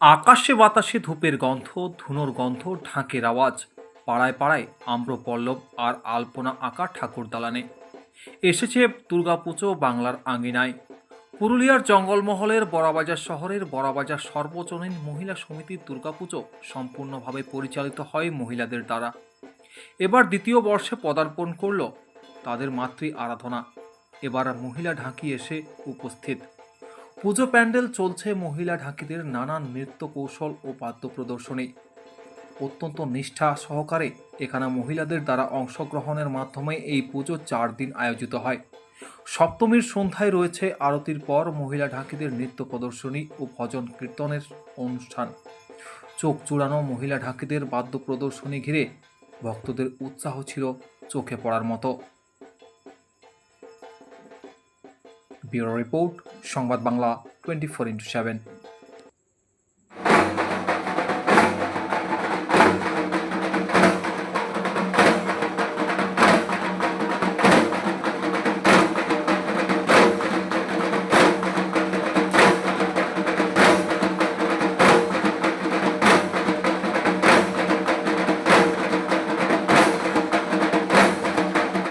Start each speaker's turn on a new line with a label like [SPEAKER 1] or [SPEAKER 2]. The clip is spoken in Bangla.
[SPEAKER 1] আকাশে বাতাসে ধূপের গন্ধ, ধুনোর গন্ধ, ঢাকের আওয়াজ। পাড়ায় পাড়ায় আম্রপল্লব আর আলপনা আঁকা ঠাকুর দালানে এসেছে দুর্গাপুজো বাংলার আঙিনায়। পুরুলিয়ার জঙ্গলমহলের বড়াবাজার শহরের বড়াবাজার সর্বজনীন মহিলা সমিতির দুর্গাপুজো সম্পূর্ণভাবে পরিচালিত হয় মহিলাদের দ্বারা। এবার দ্বিতীয় বর্ষে পদার্পণ করল তাদের মাতৃ আরাধনা। এবার মহিলা ঢাকি এসে উপস্থিত। পুজো প্যান্ডেল চলছে মহিলা ঢাকিদের নানান নৃত্য কৌশল ও বাদ্য প্রদর্শনী। অত্যন্ত নিষ্ঠা সহকারে এখানে মহিলাদের দ্বারা অংশগ্রহণের মাধ্যমে এই পুজো 4 দিন আয়োজিত হয়। সপ্তমীর সন্ধ্যায় রয়েছে আরতির পর মহিলা ঢাকিদের নৃত্য প্রদর্শনী ও ভজন কীর্তনের অনুষ্ঠান। চোখ জুড়ানো মহিলা ঢাকিদের বাদ্য প্রদর্শনী ঘিরে ভক্তদের উৎসাহ ছিল চোখে পড়ার মতো। ব্যুরো রিপোর্ট, সংবাদ বাংলা 24x7।